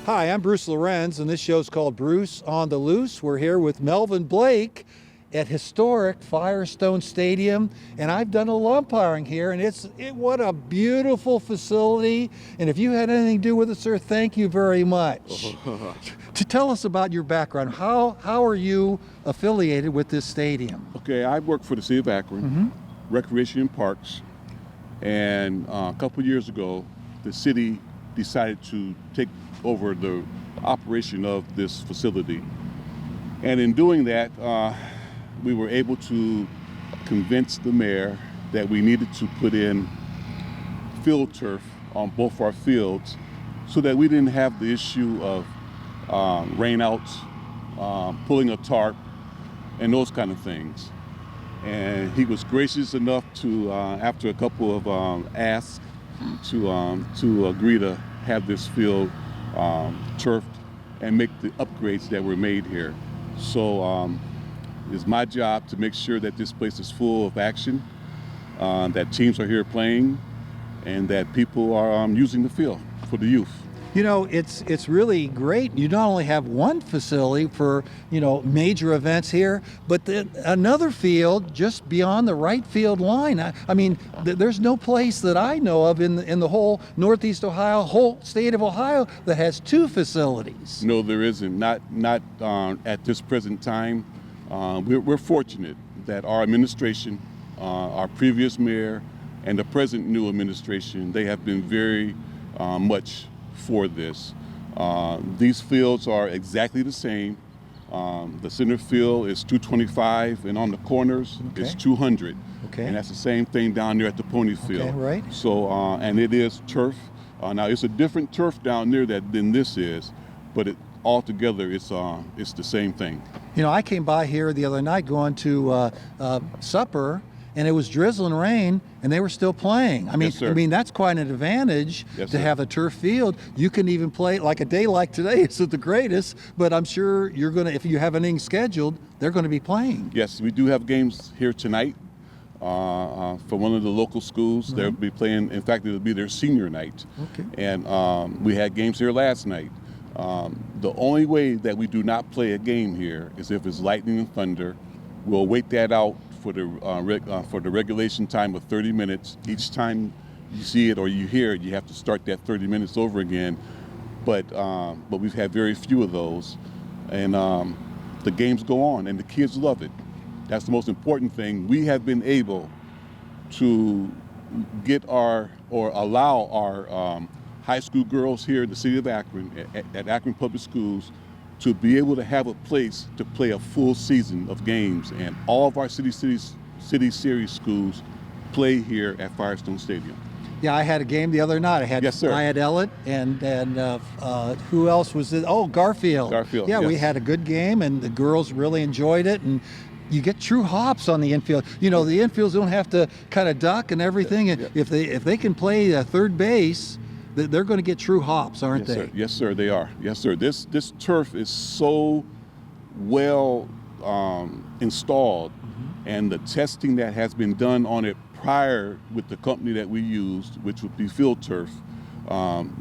Hi, I'm Bruce Lorincz, and this show's called Bruce on the Loose. We're here with Melvin Blake at historic Firestone Stadium, and I've done a little umpiring here, and what a beautiful facility. And if you had anything to do with it, sir, thank you very much. To tell us about your background, how are you affiliated with this stadium? Okay, I work for the City of Akron, Recreation and Parks, and a couple years ago, the city decided to take over the operation of this facility. And in doing that, we were able to convince the mayor that we needed to put in field turf on both our fields so that we didn't have the issue of rainouts, pulling a tarp, and those kind of things. And he was gracious enough to, after a couple of asks, to agree to have this field turfed and make the upgrades that were made here. So it's my job to make sure that this place is full of action, that teams are here playing, and that people are using the field for the youth. You know, it's really great. You not only have one facility for, major events here, but another field just beyond the right field line. I mean, there's no place that I know of in the whole Northeast Ohio, whole state of Ohio, that has two facilities. No, there isn't. Not at this present time. We're fortunate that our administration, our previous mayor, and the present new administration, they have been very much for this. These fields are exactly the same. The center field is 225, and on the corners it's 200. Okay. And that's the same thing down there at the pony field. Okay, right. So, and it is turf. Now it's a different turf down there than this is, but altogether it's the same thing. I came by here the other night going to supper, and it was drizzling rain, and they were still playing. I mean, that's quite an advantage to have a turf field. You can even play, like a day like today isn't the greatest, but I'm sure you're gonna, if you have anything scheduled, they're gonna be playing. Yes, we do have games here tonight for one of the local schools. They'll be playing, in fact, it'll be their senior night. Okay. And we had games here last night. The only way that we do not play a game here is if it's lightning and thunder. We'll wait that out for the regulation time of 30 minutes. Each time you see it or you hear it, you have to start that 30 minutes over again. But we've had very few of those, and the games go on, and the kids love it. That's the most important thing. We have been able to allow our high school girls here in the city of Akron, at Akron Public Schools, to be able to have a place to play a full season of games. And all of our city series schools play here at Firestone Stadium. Yeah, I had a game the other night. Yes, sir. I had Ellett and who else was it? Oh, Garfield. Garfield, Yeah, yes. we had a good game, and the girls really enjoyed it. And you get true hops on the infield. The infields don't have to kind of duck and everything. Yeah. If they can play third base, they're going to get true hops, aren't they? Sir. Yes, sir, they are. Yes, sir. This turf is so well installed, and the testing that has been done on it prior with the company that we used, which would be Field Turf,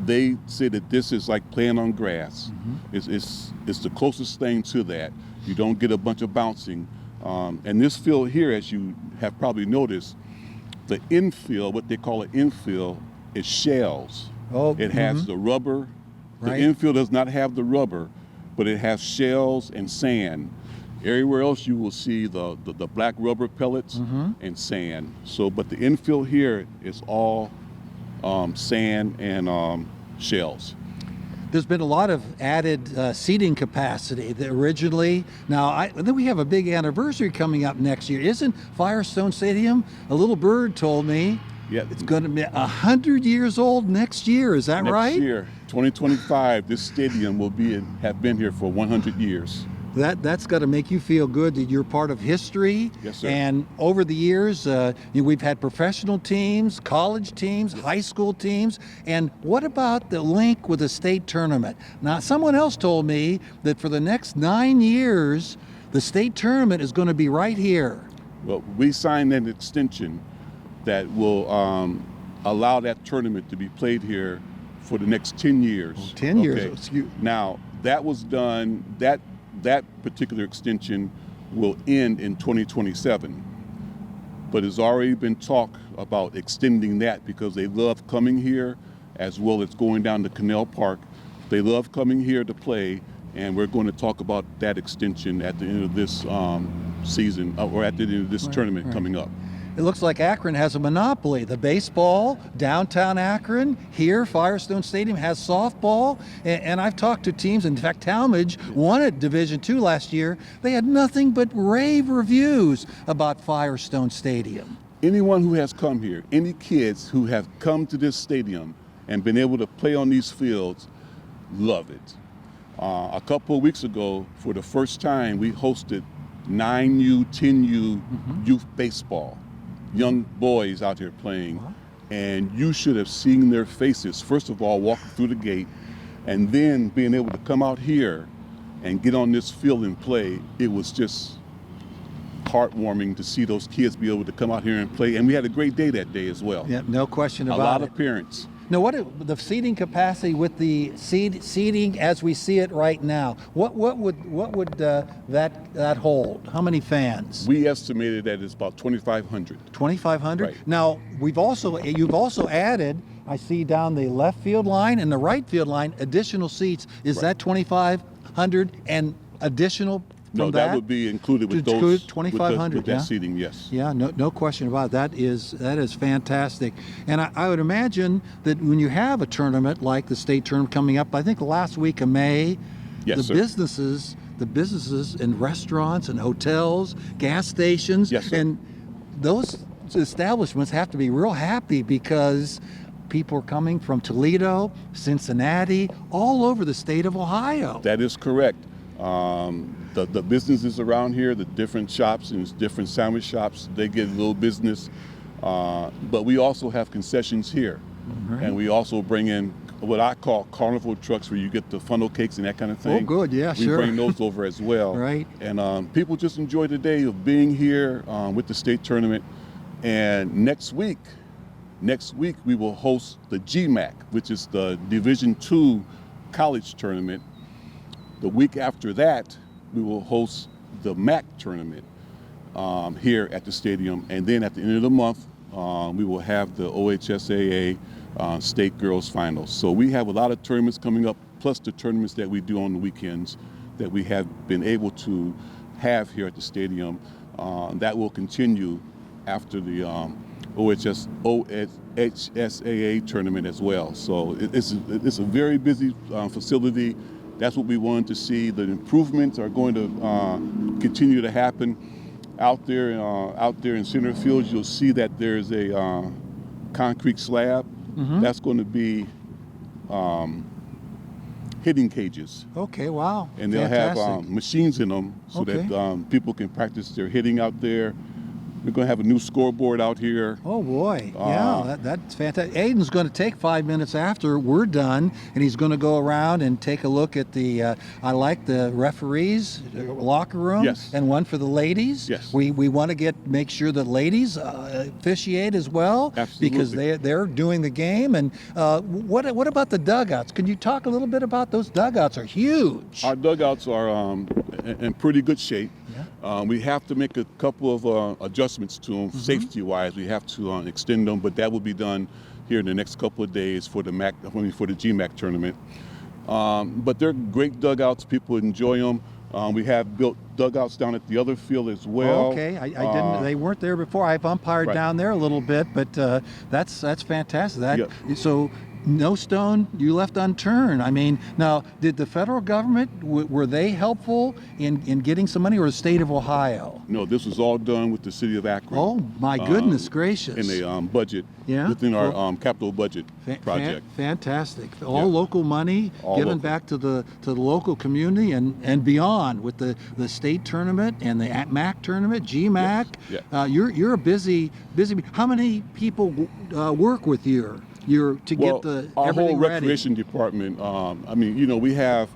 they say that this is like playing on grass. It's the closest thing to that. You don't get a bunch of bouncing. And this field here, as you have probably noticed, the infield, what they call an infield, is shells. Oh, it has the rubber. Right. The infield does not have the rubber, but it has shells and sand. Everywhere else you will see the black rubber pellets and sand. So, but the infield here is all sand and shells. There's been a lot of added seating capacity originally. Now, then we have a big anniversary coming up next year. Isn't Firestone Stadium? A little bird told me. Yeah. It's going to be 100 years old next year. Is that right? Next year, 2025, this stadium will have been here for 100 years. That's got to make you feel good that you're part of history. Yes, sir. And over the years, we've had professional teams, college teams, high school teams. And what about the link with the state tournament? Now, someone else told me that for the next 9 years, the state tournament is going to be right here. Well, we signed an extension that will allow that tournament to be played here for the next 10 years. 10 years. Okay. Excuse- Now, that was done, that particular extension will end in 2027. But there's already been talk about extending that because they love coming here as well as going down to Canal Park. They love coming here to play, and we're going to talk about that extension at the end of this season, or at the end of this tournament coming up. It looks like Akron has a monopoly. The baseball, downtown Akron, here, Firestone Stadium has softball. And I've talked to teams, in fact, Talmadge won at Division II last year. They had nothing but rave reviews about Firestone Stadium. Anyone who has come here, any kids who have come to this stadium and been able to play on these fields, love it. A couple of weeks ago, for the first time, we hosted 9U, 10U youth baseball. Young boys out here playing, and you should have seen their faces. First of all, walking through the gate, and then being able to come out here and get on this field and play. It was just heartwarming to see those kids be able to come out here and play, and we had a great day that day as well. Yeah, no question about it. A lot of parents. Now, what the seating capacity with the seating as we see it right now? What would that hold? How many fans? We estimated that it's about 2,500. 2,500. Right. Now you've also added. I see down the left field line and the right field line additional seats. Is that 2,500 and additional? No, that would be included with To those 2,500, with that yeah? seating. Yes. Yeah, no question about it. That is fantastic. And I would imagine that when you have a tournament like the state tournament coming up, I think the last week of May, Yes, sir. the businesses and restaurants and hotels, gas stations, Yes, sir. and those establishments have to be real happy because people are coming from Toledo, Cincinnati, all over the state of Ohio. That is correct. The businesses around here, the different shops and different sandwich shops, they get a little business. But we also have concessions here. And we also bring in what I call carnival trucks where you get the funnel cakes and that kind of thing. Oh, good, yeah, we sure. bring those over as well. Right. And people just enjoy the day of being here with the state tournament. And next week we will host the GMAC, which is the Division II college tournament. The week after that, we will host the MAC tournament here at the stadium. And then at the end of the month, we will have the OHSAA State Girls Finals. So we have a lot of tournaments coming up, plus the tournaments that we do on the weekends that we have been able to have here at the stadium. That will continue after the OHSAA tournament as well. So it's a very busy facility. That's what we wanted to see. The improvements are going to continue to happen out there in center field. You'll see that there's a concrete slab. That's going to be hitting cages. Okay, wow. And they'll Fantastic. have machines in them so Okay. that people can practice their hitting out there. We're going to have a new scoreboard out here. Oh boy, yeah, that's fantastic. Aiden's going to take 5 minutes after we're done, and he's going to go around and take a look at the, I like the referees locker room. Yes. And one for the ladies. Yes. We want to make sure that ladies officiate as well. Absolutely. Because they're doing the game. And what about the dugouts? Can you talk a little bit about those dugouts? Are huge. Our dugouts are in pretty good shape. Yeah. We have to make a couple of adjustments to them, safety-wise. We have to extend them, but that will be done here in the next couple of days for the GMAC tournament. But they're great dugouts. People enjoy them. We have built dugouts down at the other field as well. Okay, I didn't. They weren't there before. I've umpired Right. down there a little bit, but that's fantastic. Yep. So. No stone you left unturned. I mean, now, did the federal government, were they helpful in getting some money, or the state of Ohio? No, this was all done with the city of Akron. Oh, my goodness gracious. In a budget, Yeah? within our capital budget project. Fantastic. All Yeah. local money All given local. back to the local community and beyond with the state tournament and the MAC tournament, GMAC. Yes. You're a busy. How many people work with you? Get the our everything whole ready? recreation department. We have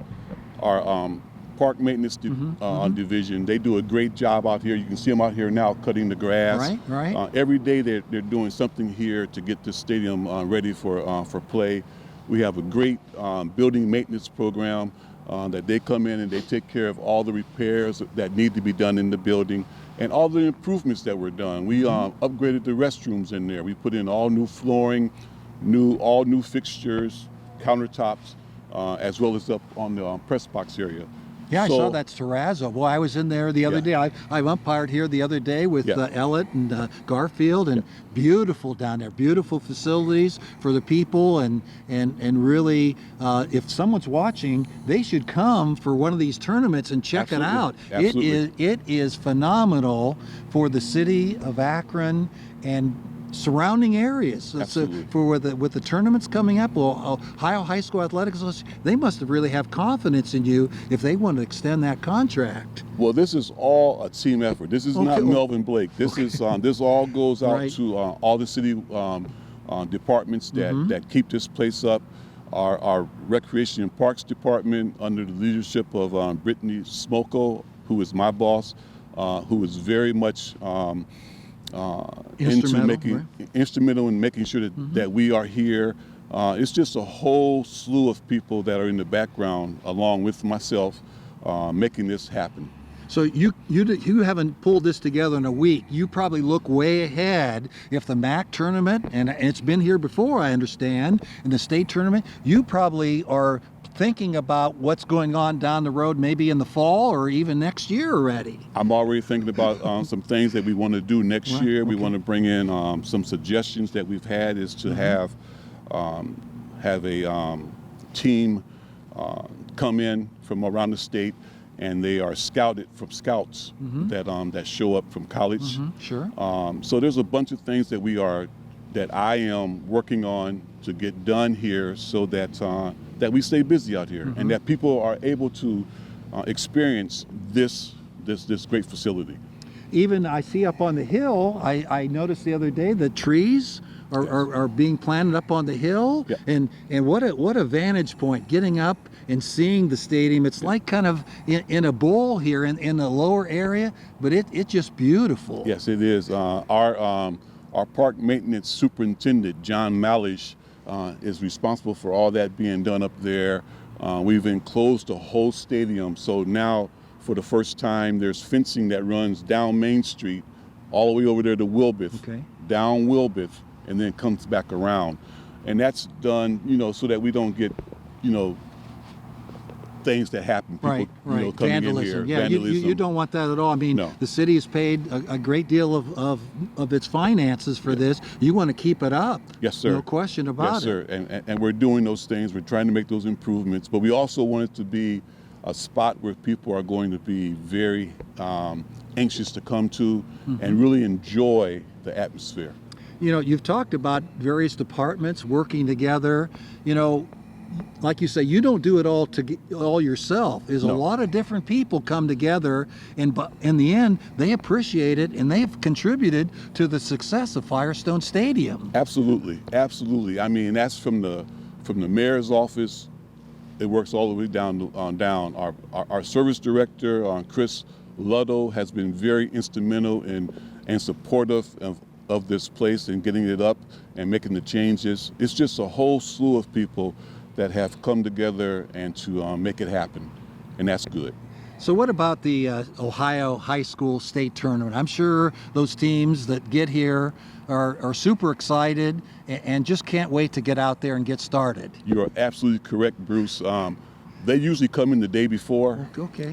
our park maintenance division. They do a great job out here. You can see them out here now cutting the grass. Right. Every day they're doing something here to get the stadium ready for play. We have a great building maintenance program that they come in and they take care of all the repairs that need to be done in the building and all the improvements that were done. We upgraded the restrooms in there. We put in all new flooring, all new fixtures, countertops, as well as up on the press box area. Yeah, I saw that's terrazzo. Well, I was in there the other day. I umpired here the other day with Ellett and Garfield, and beautiful down there. Beautiful facilities for the people, and really, if someone's watching, they should come for one of these tournaments and check it out. Absolutely. It is phenomenal for the city of Akron and surrounding areas. Absolutely. For with the tournaments coming up, well, Ohio High School Athletics Association, they must have really have confidence in you if they want to extend that contract. Well, this is all a team effort. This is not Melvin Blake. This is this all goes out to all the city departments that keep this place up. Our Recreation and Parks Department, under the leadership of Brittany Smoko, who is my boss, who is very much instrumental in making sure that we are here. It's just a whole slew of people that are in the background, along with myself, making this happen. So you haven't pulled this together in a week. You probably look way ahead. If the MAC tournament, and it's been here before, I understand, in the state tournament, you probably are thinking about what's going on down the road, maybe in the fall or even next year already. I'm already thinking about some things that we want to do next year. We want to bring in some suggestions that we've had is to have a team come in from around the state, and they are scouted from scouts that show up from college. Sure. So there's a bunch of things that I am working on to get done here, so that we stay busy out here and that people are able to experience this great facility. Even I see up on the hill, I noticed the other day that trees are being planted up on the hill, and what a vantage point, getting up and seeing the stadium. It's like kind of in a bowl here in the lower area, but it's just beautiful. Yes, it is. Our park maintenance superintendent, John Malish, is responsible for all that being done up there. We've enclosed the whole stadium, so now for the first time there's fencing that runs down Main Street all the way over there to Wilbeth, down Wilbeth, and then comes back around. And that's done, so that we don't get, things that happen, people coming vandalism. in here. Vandalism. You don't want that at all. I mean, the city has paid a great deal of its finances for this. You want to keep it up. Yes, sir. No question about it. Yes, sir. And we're doing those things. We're trying to make those improvements, but we also want it to be a spot where people are going to be very anxious to come to and really enjoy the atmosphere. You've talked about various departments working together. Like you say, you don't do it all yourself. There's a lot of different people come together, and in the end, they appreciate it, and they've contributed to the success of Firestone Stadium. Absolutely, absolutely. I mean, that's from the mayor's office. It works all the way down. Our service director, Chris Ludlow, has been very instrumental and supportive of this place and getting it up and making the changes. It's just a whole slew of people that have come together and to make it happen, and that's good. So what about the Ohio High School State Tournament? I'm sure those teams that get here are super excited and just can't wait to get out there and get started. You are absolutely correct, Bruce. They usually come in the day before,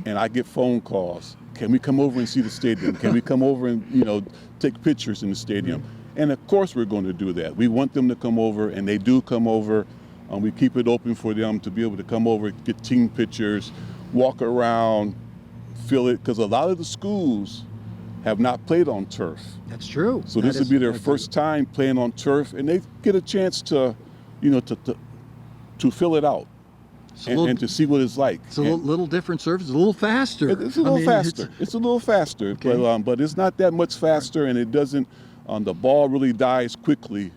and I get phone calls. Can we come over and see the stadium? Can we come over and take pictures in the stadium? And of course we're going to do that. We want them to come over, and they do come over. We keep it open for them to be able to come over, get team pictures, walk around, feel it, because a lot of the schools have not played on turf. That's true. So this will be their first time playing on turf, and they get a chance to fill it out and to see what it's like. It's a little different surface, a little faster. It's a little faster. It's a little faster, but it's not that much faster, and it doesn't. The ball really dies quickly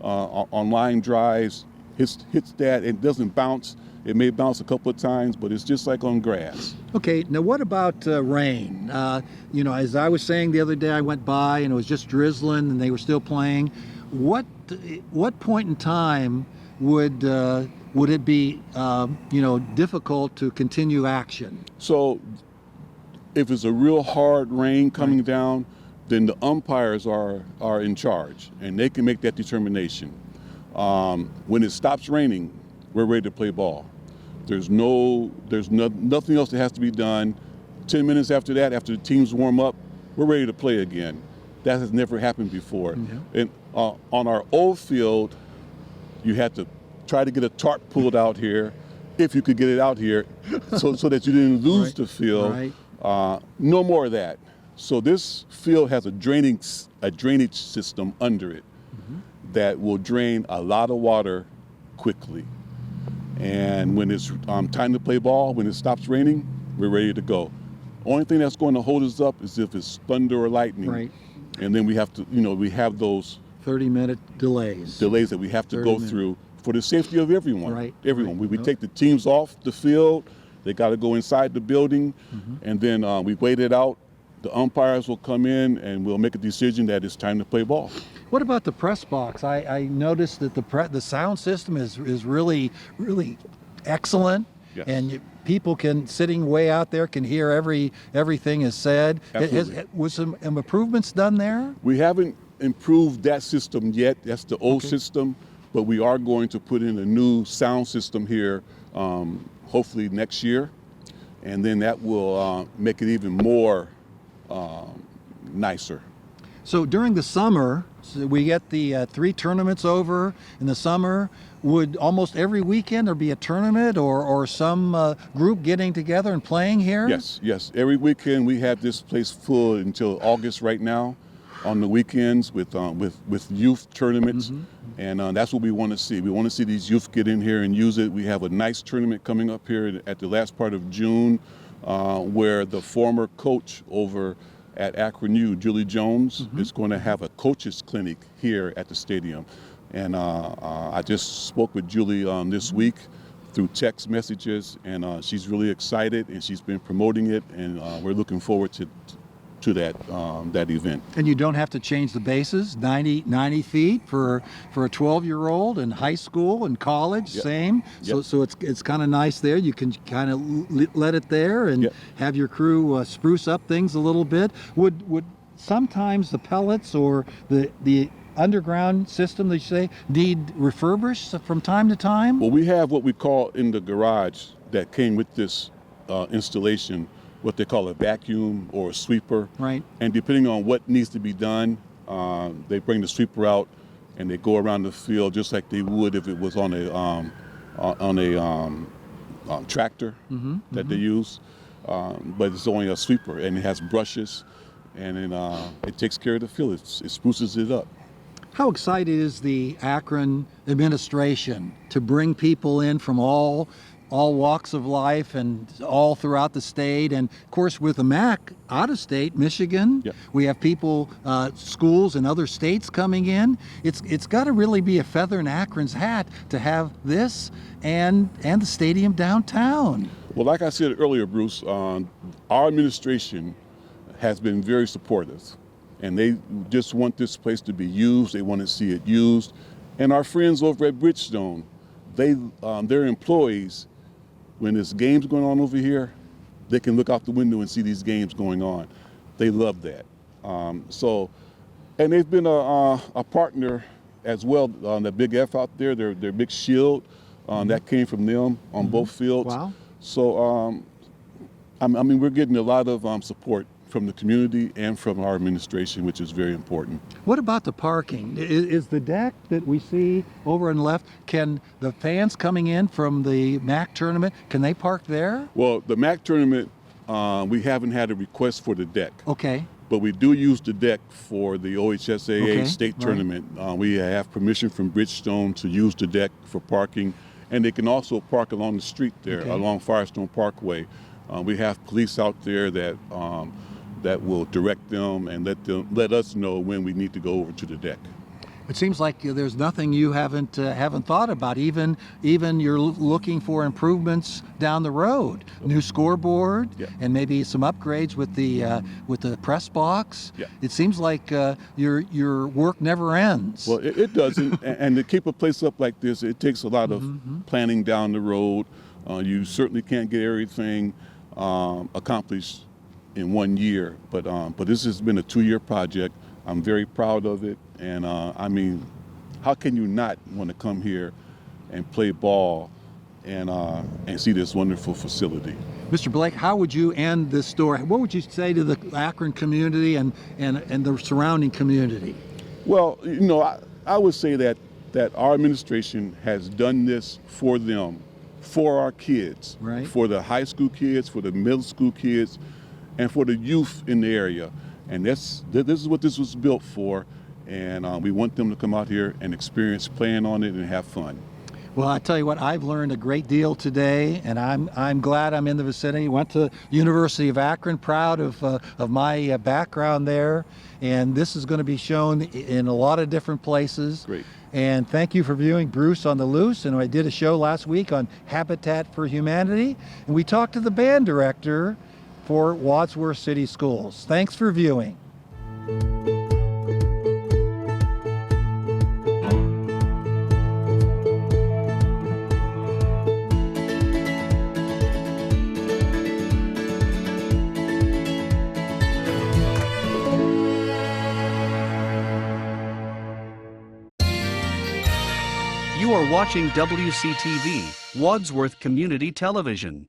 on line drives. Hits that, it doesn't bounce. It may bounce a couple of times, but it's just like on grass. Okay, now what about rain? As I was saying the other day, I went by and it was just drizzling and they were still playing. What point in time would would it be, difficult to continue action? So if it's a real hard rain coming down, then the umpires are in charge, and they can make that determination. When it stops raining, we're ready to play ball. There's nothing else that has to be done. 10 minutes after that, after the teams warm up, we're ready to play again. That has never happened before. And on our old field, you had to try to get a tarp pulled out here, if you could get it out here, so that you didn't lose the field. No more of that. So this field has a drainage system under it that will drain a lot of water quickly. And when it's time to play ball, when it stops raining, we're ready to go. Only thing that's going to hold us up is if it's thunder or lightning. And then we have to, we have those 30-minute delays that we have to go through for the safety of everyone. Everyone. We take the teams off the field. They got to go inside the building, and then we wait it out. The umpires will come in, and we'll make a decision that it's time to play ball. What about the press box? I noticed that the sound system is really, really excellent. Yes. And people sitting way out there can hear everything is said. Was some improvements done there? We haven't improved that system yet. That's the old system, but we are going to put in a new sound system here, hopefully next year, and then that will make it even more nicer. So during the summer, we get the 3 tournaments over in the summer. Would almost every weekend there be a tournament or some group getting together and playing here? Yes. Every weekend we have this place full until August right now. On the weekends with youth tournaments, and that's what we want to see. We want to see these youth get in here and use it. We have a nice tournament coming up here at the last part of June, where the former coach over at Akron U, Julie Jones, is going to have a coaches clinic here at the stadium. And I just spoke with Julie this week through text messages, and she's really excited, and she's been promoting it, and we're looking forward to that event. And you don't have to change the bases, 90 feet for a 12-year-old in high school and college, same. So it's kind of nice there. You can kind of let it there and have your crew spruce up things a little bit. Would sometimes the pellets or the underground system, they say, need refurbished from time to time? Well, we have what we call in the garage that came with this installation, what they call a vacuum or a sweeper. And depending on what needs to be done, they bring the sweeper out and they go around the field just like they would if it was on a tractor that they use. But it's only a sweeper, and it has brushes, and then it takes care of the field. It spruces it up. How excited is the Akron administration to bring people in from all walks of life and all throughout the state? And of course, with the MAC out of state, Michigan, we have people, schools in other states coming in. It's got to really be a feather in Akron's hat to have this and the stadium downtown. Well, like I said earlier, Bruce, our administration has been very supportive, and they just want this place to be used. They want to see it used. And our friends over at Bridgestone, their employees, when there's games going on over here, they can look out the window and see these games going on. They love that. And they've been a partner as well on the Big F out there, their big shield, that came from them on both fields. Wow. So, we're getting a lot of support from the community and from our administration, which is very important. What about the parking? Is the deck that we see over on the left, can the fans coming in from the MAC tournament, can they park there? Well, the MAC tournament, we haven't had a request for the deck. Okay. But we do use the deck for the OHSAA state tournament. We have permission from Bridgestone to use the deck for parking, and they can also park along the street there, along Firestone Parkway. We have police out there that will direct them and let us know when we need to go over to the deck. It seems like there's nothing you haven't thought about. Even you're looking for improvements down the road. New scoreboard, Yeah. and maybe some upgrades with the press box. Yeah. It seems like your work never ends. Well, it doesn't. And to keep a place up like this, it takes a lot of planning down the road. You certainly can't get everything accomplished in 1 year, but this has been a 2-year project. I'm very proud of it, and I mean, how can you not want to come here and play ball and see this wonderful facility? Mr. Blake, how would you end this story? What would you say to the Akron community and the surrounding community? Well, you know, I would say that our administration has done this for them, for our kids, Right. for the high school kids, for the middle school kids, and for the youth in the area. And this is what this was built for, and we want them to come out here and experience playing on it and have fun. Well, I tell you what, I've learned a great deal today, and I'm glad I'm in the vicinity. Went to University of Akron, proud of my background there, and this is going to be shown in a lot of different places. Great. And thank you for viewing Bruce on the Loose. And I did a show last week on Habitat for Humanity, and we talked to the band director for Wadsworth City Schools. Thanks for viewing. You are watching WCTV, Wadsworth Community Television.